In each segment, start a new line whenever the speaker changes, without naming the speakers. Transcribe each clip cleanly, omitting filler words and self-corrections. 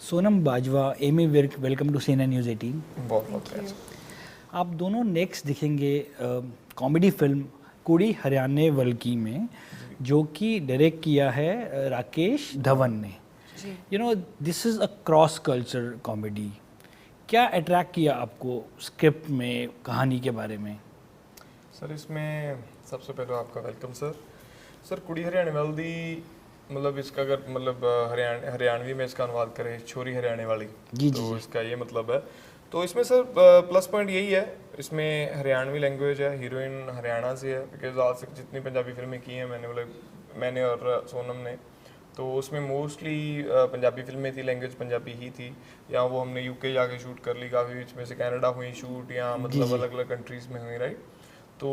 Sonam Bajwa, Ammy Virk, welcome to CNN news 18।
बहुत बहुत thanks.
आप दोनों नेक्स्ट दिखेंगे कॉमेडी फिल्म कुड़ी हरियाणे वल्की में, जो कि डायरेक्ट किया है राकेश धवन ने। You know, this is a cross culture comedy. क्या अट्रैक्ट किया आपको स्क्रिप्ट में, कहानी के बारे में?
सर इसमें सबसे पहले आपका वेलकम सर। सर कुड़ी हरियाणे वाली मतलब इसका अगर मतलब हरियाणवी में इसका अनुवाद करें छोरी हरियाणे वाली,
जी
तो
जी।
इसका ये मतलब है। तो इसमें सर प्लस पॉइंट यही है, इसमें हरियाणवी लैंग्वेज है, हीरोइन हरियाणा से है। बिकॉज आज तक जितनी पंजाबी फिल्में की हैं मैंने और सोनम ने, तो उसमें मोस्टली पंजाबी फिल्में थी, लैंग्वेज पंजाबी ही थी। या वो हमने यूके जाके शूट कर ली, काफ़ी इसमें से कनाडा हुई शूट, या मतलब अलग अलग कंट्रीज़ में हुई, राइट। तो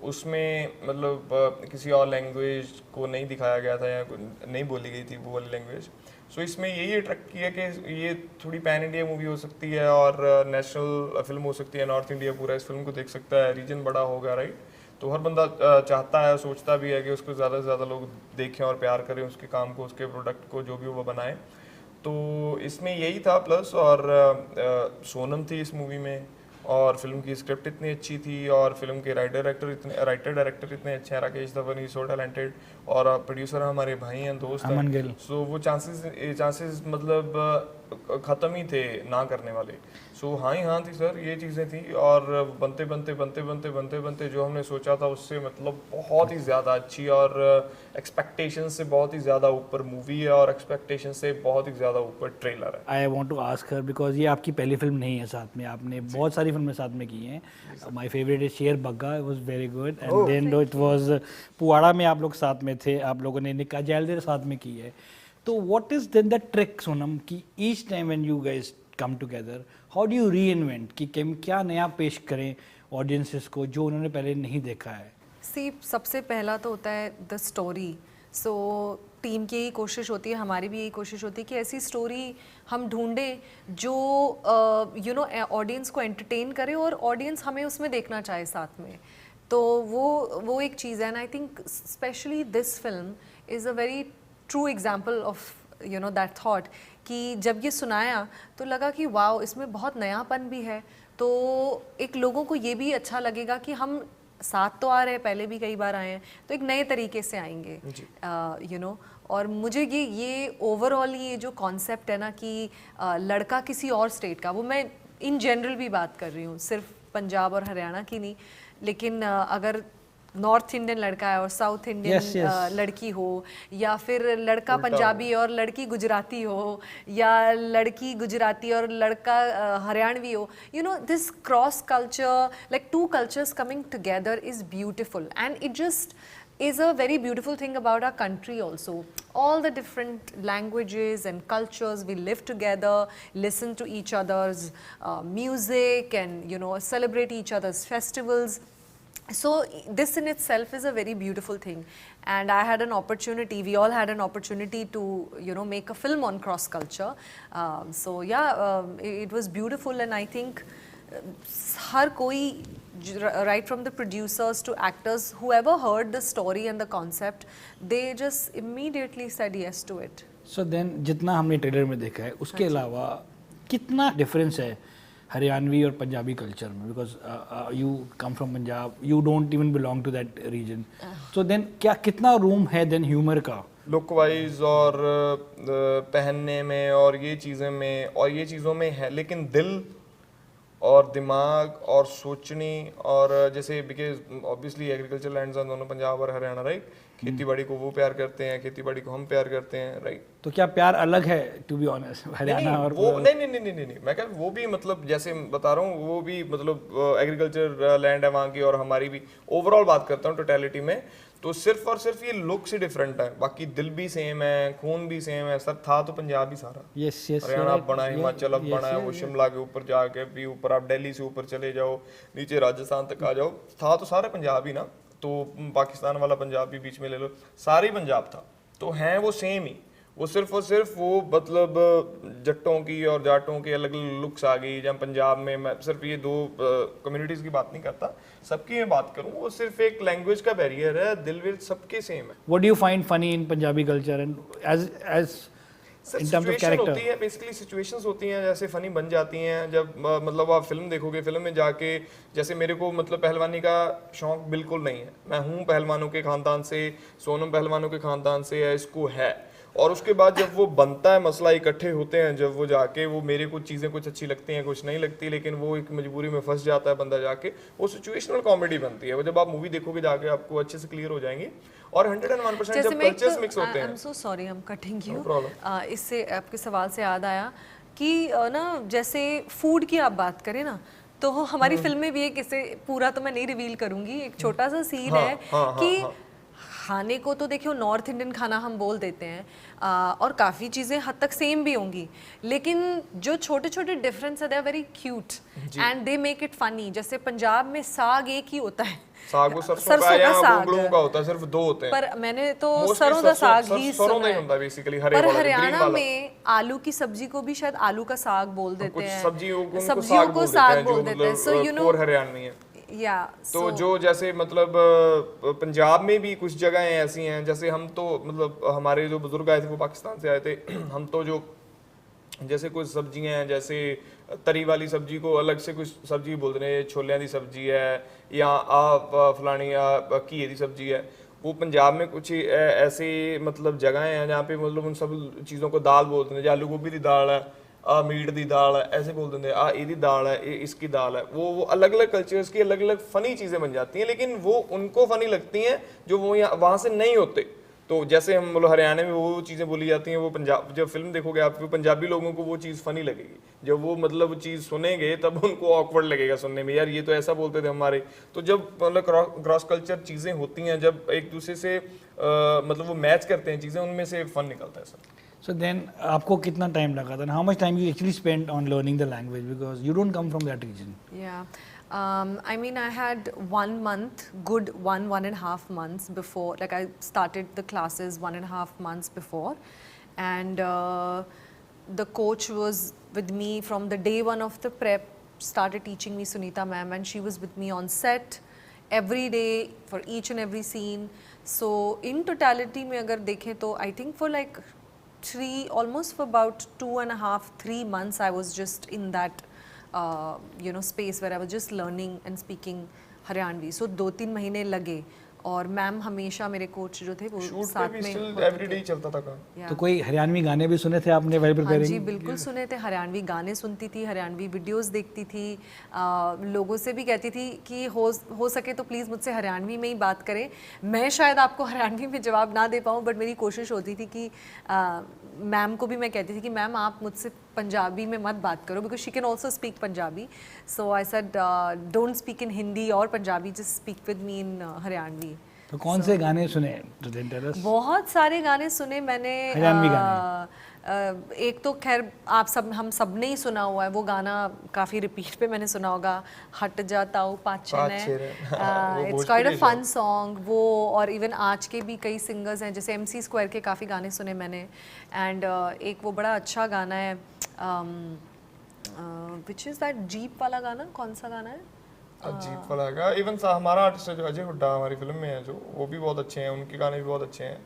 उसमें मतलब किसी और लैंग्वेज को नहीं दिखाया गया था या नहीं बोली गई थी वो वाली लैंग्वेज। सो इसमें यही अट्रैक्ट किया कि ये थोड़ी पैन इंडिया मूवी हो सकती है और नेशनल फिल्म हो सकती है। नॉर्थ इंडिया पूरा इस फिल्म को देख सकता है, रीजन बड़ा होगा, राइट। तो हर बंदा चाहता है, सोचता भी है कि उसको ज़्यादा से ज़्यादा लोग देखें और प्यार करें उसके काम को, उसके प्रोडक्ट को, जो भी वो बनाए। तो इसमें यही था प्लस। और सोनम थी इस मूवी में, और फिल्म की स्क्रिप्ट इतनी अच्छी थी, और फिल्म के राइटर डायरेक्टर इतने अच्छे हैं, राकेश धवन ही सो टैलेंटेड, और प्रोड्यूसर हमारे भाई हैं, दोस्त
अमन
हैं।
गिल।
सो वो चांसेस मतलब ख़त्म ही थे ना करने वाले। सो हाँ ही हाँ थी सर, ये चीज़ें थी। और बनते जो हमने सोचा था उससे मतलब बहुत ही ज़्यादा अच्छी, और एक्सपेक्टेशन से बहुत ही ज़्यादा ऊपर मूवी है, और एक्सपेक्टेशन से बहुत ही ज़्यादा ऊपर ट्रेलर है।
I want to ask her, because ये आपकी पहली फिल्म नहीं है साथ में, आपने बहुत सारी फिल्में साथ में की हैं। माई favourite is Sher Bagga, was very good. And then it was Puaada में आप लोग साथ में थे, आप लोगों ने निकाह जैलदेर साथ में की है। तो what is then the trick Sonam कि each time when you guys come together, how do you reinvent कि क्या नया पेश करें ऑडियंसेस को जो उन्होंने पहले नहीं देखा है?
सबसे पहला तो होता है द स्टोरी। सो टीम की यही कोशिश होती है, हमारी भी यही कोशिश होती है कि ऐसी स्टोरी हम ढूंढें जो ऑडियंस को एंटरटेन करे और ऑडियंस हमें उसमें देखना चाहे साथ में। तो वो एक चीज़ है। And I think specially this film is a very true example of that thought कि जब ये सुनाया तो लगा कि वाओ, इसमें बहुत नयापन भी है। तो एक लोगों को ये भी अच्छा लगेगा कि हम साथ तो आ रहे हैं, पहले भी कई बार आए हैं, तो एक नए तरीके से आएंगे। और मुझे ये ओवरऑल ये जो कॉन्सेप्ट है ना कि लड़का किसी और स्टेट का, वो मैं इन जनरल भी बात कर रही हूँ, सिर्फ पंजाब और हरियाणा की नहीं, लेकिन अगर नॉर्थ इंडियन लड़का है और साउथ इंडियन लड़की हो, या फिर लड़का पंजाबी और लड़की गुजराती हो, या लड़की गुजराती और लड़का हरियाणवी हो, this cross culture, like two cultures coming together is beautiful, and it just is a very beautiful thing about our country also. All the different languages and cultures, we live together, listen to each other's music, and celebrate each other's festivals. So this in itself is a very beautiful thing, and I had an opportunity, we all had an opportunity to make a film on cross culture. So yeah, it was beautiful, and I think har koi, right from the producers to actors, whoever heard the story and the concept, they just immediately said yes to it.
So then जितना हमने trailer में देखा है उसके अलावा कितना difference है हरियाणवी और पंजाबी कल्चर में? Because you come from Punjab, you don't even belong to that region. So then कितना रूम है देन ह्यूमर का
लुक वाइज और पहनने में और ये चीज़ें में और ये चीज़ों में है, लेकिन दिल और दिमाग और सोचनी, और जैसे बिकॉज ऑब्वियसली एग्रीकल्चर लैंड्स हैं दोनों, पंजाब और हरियाणा, राइट। खेती बाड़ी को वो प्यार करते हैं, खेती बाड़ी को हम प्यार करते हैं, राइट।
तो क्या प्यार अलग है, टू बी ऑनेस्ट, हरियाणा और
वो नहीं, मैं कह वो भी मतलब जैसे बता रहा हूँ, वो भी मतलब एग्रीकल्चर लैंड है वहाँ की, और हमारी भी। ओवरऑल बात करता हूँ टोटलिटी में, तो सिर्फ और सिर्फ ये लुक से डिफरेंट है, बाकी दिल भी सेम है, खून भी सेम है। सर था तो पंजाब ही सारा, हरियाणा अब बना, हिमाचल अब बना है, वो शिमला के ऊपर जाके भी ऊपर, आप दिल्ली से ऊपर चले जाओ, नीचे राजस्थान तक आ जाओ, था तो सारा पंजाब ही ना। तो पाकिस्तान वाला पंजाब भी बीच में ले लो, सारी पंजाब था, तो हैं वो सेम ही। वो सिर्फ और सिर्फ वो मतलब जट्टों की और जाटों की अलग अलग लुक्स आ गई। जब पंजाब में, मैं सिर्फ ये दो कम्युनिटीज़ की बात नहीं करता, सबकी मैं बात करूँ, वो सिर्फ एक लैंग्वेज का बैरियर है, दिल विल सबके सेम है।
What do you find funny in Punjabi culture and as
sir
in terms of
situation
character?
होती है, बेसिकली सिचुएशंस होती हैं जैसे फनी बन जाती हैं जब मतलब आप फिल्म देखोगे, फिल्म में जाके जैसे मेरे को मतलब पहलवानी का शौक बिल्कुल नहीं है, मैं हूँ पहलवानों के खानदान से, सोनम पहलवानों के खानदान से है, इसको है, और उसके बाद जब वो बनता है मसला, इकट्ठे होते हैं जब वो जाके, वो मेरे कुछ चीज़ें कुछ अच्छी लगती हैं कुछ नहीं लगती, लेकिन वो एक मजबूरी में फंस जाता है बंदा जाके, वो सिचुएशनल कॉमेडी बनती है। वो जब आप मूवी देखोगे जाके आपको अच्छे से क्लियर हो जाएंगी। और 101%
जैसे
जब
मैं
कल्चर्स मिक्स होते
आई एम
हैं।
So sorry, I am cutting
No
you.
problem.
इससे आपके सवाल से याद आया कि ना जैसे फूड की आप बात करें ना, तो हमारी फिल्म में भी एक, इसे पूरा तो मैं नहीं रिवील करूंगी, एक छोटा सा सीन
हाँ,
है
हाँ,
कि
हाँ।
खाने को तो देखियो नॉर्थ इंडियन खाना हम बोल देते हैं, और काफ़ी चीज़ें हद तक सेम भी होंगी, लेकिन जो छोटे छोटे डिफरेंस है they are very cute and they make it funny. जैसे पंजाब में साग एक ही होता है,
साग वो सरसों
सरसों
का या
का साग।
गोंगलू का होता है, सिर्फ 2 होते हैं।
पर मैंने तो
Mostly
सरों का साग ही
सरसों
सुना
नहीं
है।
ਹੁੰਦਾ बेसिकली, हरे
पर
वाला, ग्रीन
हरियाणा
वाला।
में आलू की सब्जी को भी शायद आलू का साग बोल देते
कुछ
हैं,
सब्जियों को उनको
सब्जियों को साग बोल
जो
देते हैं। So you know
core Haryanvi है।
या
तो जो जैसे मतलब पंजाब में भी कुछ जगहें ऐसी हैं, जैसे हम तो मतलब हमारे जो बुजुर्ग आए थे वो पाकिस्तान से आए थे हम तो जो जैसे कुछ सब्जियां हैं, जैसे तरी वाली सब्जी को अलग से कुछ सब्जी बोलते हैं, छोलियां दी सब्जी है या फलानी घीए दी सब्जी है, वो पंजाब में कुछ ऐसे मतलब जगहें हैं जहाँ पे मतलब उन सब चीज़ों को दाल बोलते हैं, जैसे आलू गोभी की दाल है, मीट दी दाल है, ऐसे बोल देते हैं, ਇਹਦੀ दाल है, इसकी दाल है। वो अलग अलग कल्चर्स की अलग अलग फ़नी चीज़ें बन जाती हैं, लेकिन वो उनको फ़नी लगती हैं जो वो यहाँ वहाँ से नहीं होते। तो जैसे हम मतलब हरियाणा में वो चीज़ें बोली जाती हैं, वो पंजाब जब फिल्म देखोगे आप, वो पंजाबी लोगों को वो चीज़ फ़नी लगेगी, जब वो मतलब चीज़ सुनेंगे तब उनको ऑकवर्ड लगेगा सुनने में, यार ये तो ऐसा बोलते थे हमारे। तो जब मतलब क्रॉस कल्चर चीज़ें होती हैं, जब एक दूसरे से मतलब वो मैच करते हैं चीज़ें, उनमें से फ़न निकलता है सर।
So then आपको कितना टाइम लगा था? How much time you actually spent on learning the language, because you don't come from that region?
yeah. I mean, I had 1 month, good 1.5 months before, like I started the classes 1.5 months before, and the coach was with me from the day 1 of the prep, started teaching me, Sunita ma'am, and she was with me on set every day for each and every scene. So in totality में अगर देखें तो I think for like almost for about 2.5-3 months I was just in that you know space where I was just learning and speaking Haryanvi. So 2-3 महीने लगे, और ma'am हमेशा मेरे coach जो थे वो
शूट पे
साथ
भी
में
स्टिल
होते
एवरी
थे।
डे चलता था काम।
Yeah.
तो कोई हरियाणवी गाने भी सुने थे आपने while
हाँ
preparing?
जी बिल्कुल सुने थे, हरियाणवी गाने सुनती थी, हरियाणवी वीडियोस देखती थी, लोगों से भी कहती थी कि हो सके तो प्लीज़ मुझसे हरियाणवी में ही बात करें। मैं शायद आपको हरियाणवी में जवाब ना दे पाऊँ, बट मेरी कोशिश होती थी कि मैम को भी मैं कहती थी कि मैम आप मुझसे पंजाबी में मत बात करो, because she can also speak Punjabi. So I said don't speak in Hindi और Punjabi, just speak with me in Haryanvi.
तो कौन से गाने सुने? तो then tell us.
बहुत सारे गाने सुने मैंने।
हरियाणवी गाने?
एक तो खैर हम सब ने ही सुना हुआ है, वो गाना काफ़ी रिपीट पे मैंने सुना होगा, हट जाता हूँ पाचन है,
वो
it's quite a
Bhojpuri
fun song वो। और इवन आज के भी कई सिंगर्स हैं, जैसे MC स्क्वायर के काफ़ी गाने सुने मैंने। एंड एक वो बड़ा अच्छा गाना है विच इज़ दैट जीप वाला गाना, कौन सा गाना है?
अजीब वाला का इवन हमारा आर्टिस्ट जो अजय हुड्डा हमारी फिल्म में है, जो वो भी बहुत अच्छे हैं, उनके गाने भी बहुत अच्छे हैं।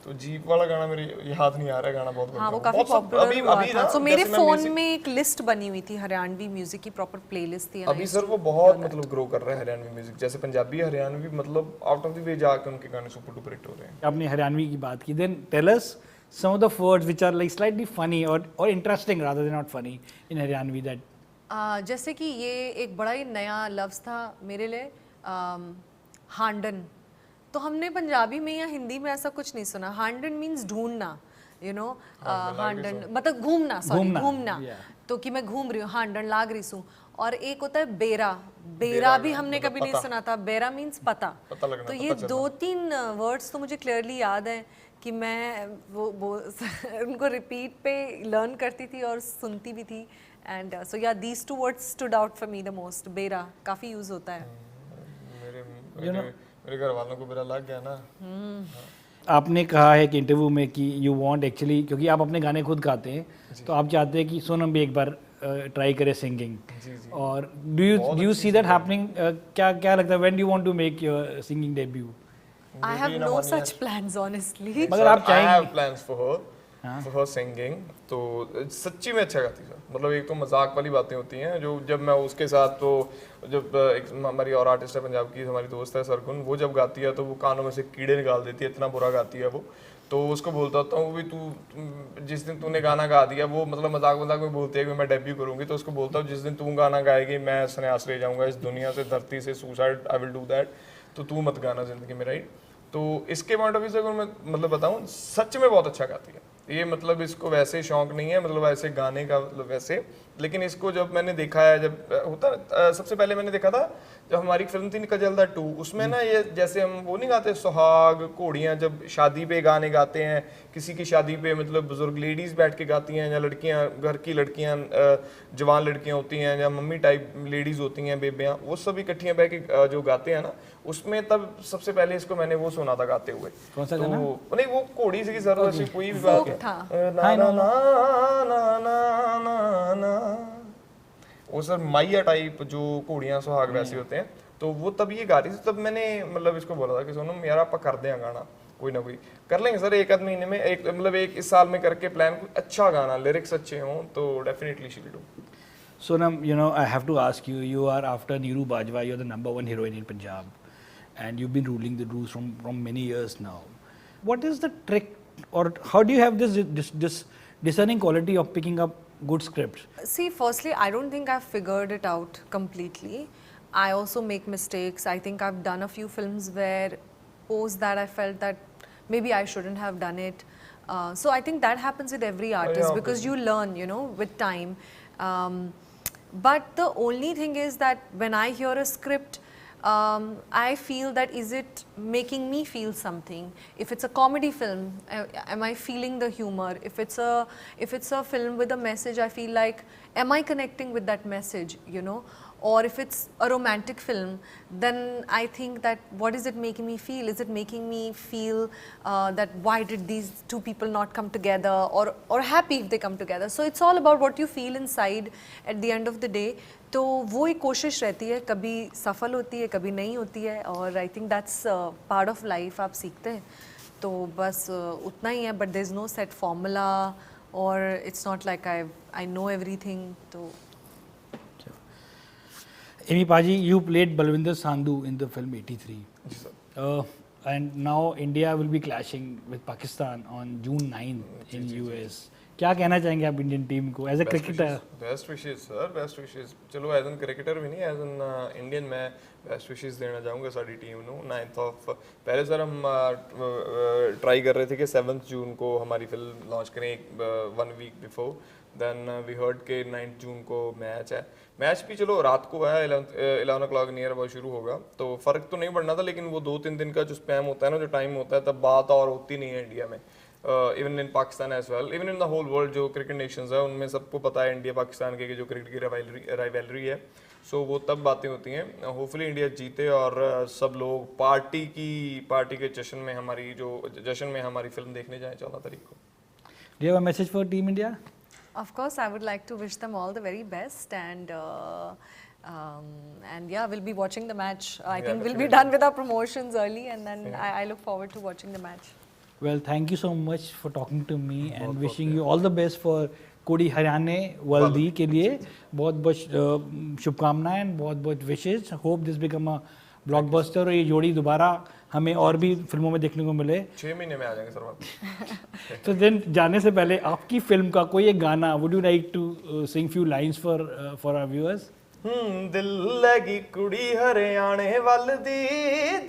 तो जीप वाला गाना मेरे याद नहीं आ रहा है, गाना बहुत
हाँ वो
बढ़िया,
काफ़ी
बहुत सब-
पॉपुलर
अभी
हुआ
अभी
था।
ना
सो मेरे
जैसे मैं
फ़ोन
music-
में एक लिस्ट बनी हुई थी हरियाणवी म्यूजिक की, प्रॉपर प्लेलिस्ट थी।
अभी सर वो बहुत मतलब ग्रो कर रहा है हरियाणवी म्यूजिक, जैसे पंजाबी हरियाणवी मतलब आउट ऑफ द वे जाके उनके गाने सुपर डुपर हिट हो रहे हैं।
आपने हरियाणवी की बात की, then tell us some of the words which are like slightly funny or interesting rather than not funny in Haryanvi that
जैसे कि ये एक बड़ा ही नया लफ्ज़ था मेरे लिए, हांडन। तो हमने पंजाबी में या हिंदी में ऐसा कुछ नहीं सुना। हांडन मीन्स ढूंढना, यू नो, हांडन मतलब घूमना, सॉरी घूमना, तो कि मैं घूम रही हूँ, हांडन लाग रही हूँ। और एक होता है बेरा, बेरा भी हमने कभी नहीं सुना था, बेरा मीन्स पता। तो ये 2-3 वर्ड्स तो मुझे क्लियरली याद है कि मैं वो उनको रिपीट पे लर्न करती थी और सुनती भी थी। एंड सो या these 2 words stood out for me the most. बेरा काफ़ी यूज़ होता है।
मेरे घर वालों को मेरा लग गया ना।
आपने कहा है कि इंटरव्यू में कि यू वांट एक्चुअली, क्योंकि आप अपने गाने खुद गाते हैं, तो आप चाहते हैं कि सोनम भी एक बार ट्राई करे सिंगिंग। और do you see that happening? क्या लगता है, when do you want to make your singing debut?
I have no such plans honestly.
मगर आप
I
चाहेंगे?
have plans for her, for singing, तो सच्ची में अच्छा गाती सर। मतलब एक तो मजाक वाली बातें होती हैं जो जब मैं उसके साथ, तो जब एक हमारी और आर्टिस्ट है पंजाब की, हमारी दोस्त है सरगुन, वो जब गाती है तो वो कानों में से कीड़े निकाल देती है, इतना बुरा गाती है वो। तो उसको बोलता होता हूँ भी तू जिस दिन तूने गाना गा दिया, वो मतलब मजाक में बोलती है कि मैं डेब्यू करूंगी, तो उसको बोलता हूँ जिस दिन तू गाना गाएगी मैं संन्यास ले जाऊंगा इस दुनिया से, धरती से, suicide, I will do that, तो तू मत गाना जिंदगी में, राइट। तो इसके पॉइंट ऑफ व्यू से अगर मैं मतलब बताऊँ, सच में बहुत अच्छा गाती है ये। मतलब इसको वैसे शौक नहीं है, मतलब ऐसे गाने का मतलब वैसे, लेकिन इसको जब मैंने देखा है, जब होता सबसे पहले मैंने देखा था जब हमारी फिल्म थी कजलदा 2, उसमें ना ये जैसे हम वो नहीं गाते सुहाग घोड़ियाँ, जब शादी पे गाने गाते हैं, किसी की शादी पे मतलब बुजुर्ग लेडीज बैठ के गाती हैं, या लड़कियाँ, घर की लड़कियाँ, जवान लड़कियाँ होती हैं, या मम्मी टाइप लेडीज होती हैं, बेबियाँ, वो सब इकट्ठियाँ बैठ के जो गाते हैं ना, उसमें तब सबसे पहले इसको मैंने वो सुना था गाते हुए।
कौन सा
तो
गाना?
नहीं वो घोड़ी सी सर, वैसे कोई भी बात है
था।
ना ना ना ना ना ना, वो सर माइया टाइप जो घोड़ियां सुहाग वैसे होते हैं, तो वो तब ये गा रही थी। तब मैंने मतलब इसको बोला था कि सोनम यार आप कर दें गाना, कोई ना कोई कर लेंगे सर, एक आध महीने में, एक मतलब एक इस साल में करके प्लान, कोई अच्छा गाना, लिरिक्स अच्छे हों तो definitely she will do.
Sonam, you know, I have to ask you, you are after Neeru Bajwa, you're the #1 heroine in Punjab, and you've been ruling the roost from many years now. What is the trick, or how do you have this discerning quality of picking up good scripts?
See, firstly, I don't think I've figured it out completely. I also make mistakes. I think I've done a few films where post that I felt that maybe I shouldn't have done it. So I think that happens with every artist
yeah,
because you learn, you know, with time. But the only thing is that when I hear a script, I feel that is it making me feel something? If it's a comedy film, am I feeling the humor? If it's a film with a message, I feel like, am I connecting with that message? You know, or if it's a romantic film, then I think that what is it making me feel? Is it making me feel that why did these two people not come together, or happy if they come together? So it's all about what you feel inside at the end of the day. तो वो एक कोशिश रहती है, कभी सफल होती है, कभी नहीं होती है, और I think that's part of life, आप सीखते हैं, तो बस उतना ही है। But there is no set formula, और it's not like I know everything. तो
Amy Paji, you played Balwinder Sandhu in the film 83.
जी sir.
And now India will be clashing with Pakistan on June 9th in US. क्या कहना चाहेंगे आप Indian team को as a cricketer?
Best wishes sir, best wishes. चलो as an cricketer भी नहीं, as an Indian मैं बेस्ट विशेज देना चाहूँगा सारी टीम ਨੂੰ। 9th ऑफ पहले सर हम ट्राई कर रहे थे कि 7th जून को हमारी फिल्म लॉन्च करें 1 week before, then we heard के 9th जून को मैच है। मैच भी चलो रात को है, 11 o'clock नियर अबाउट शुरू होगा, तो फ़र्क तो नहीं पड़ना था, लेकिन वो 2-3 दिन का जो स्पैम होता है ना, जो टाइम होता है, तब बात और होती नहीं है इंडिया में, even in Pakistan as well, even in the whole world. जो क्रिकेट नेशंस है उनमें सबको पता है इंडिया पाकिस्तान के जो क्रिकेट की राइवलरी है, सो वो तब बातें होती हैं। होपफुली इंडिया जीते और सब लोग पार्टी के जश्न में हमारी फिल्म देखने जाएं 14 तारीख को।
Do you have a message for Team India?
of course, I would like to wish them all the very best, and yeah, we'll be watching the match. I think we'll be done with our promotions early, and then I look forward to watching the match.
Well, thank you so much for talking to me and wishing you all the best for कोडी हरियाणा वर्ल्दी के लिए बहुत बहुत शुभकामनाएं and बहुत बहुत विशेष। Hope this become a blockbuster और ये जोड़ी दोबारा हमें और भी फिल्मों में देखने को मिले।
6 महीने में आ जाएंगे सर वापस।
तो देन जाने से पहले आपकी फिल्म का कोई एक गाना, would you like to sing few lines for our viewers?
दिल लगी कुड़ी हरियाणे वल दी,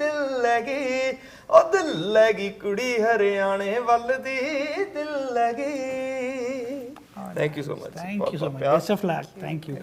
दिल लगी ओ दिल लगी कुड़ी हरियाणे वल दी, दिल लगी। Thank you so much.
Thank you so much. Best of luck. Thank you.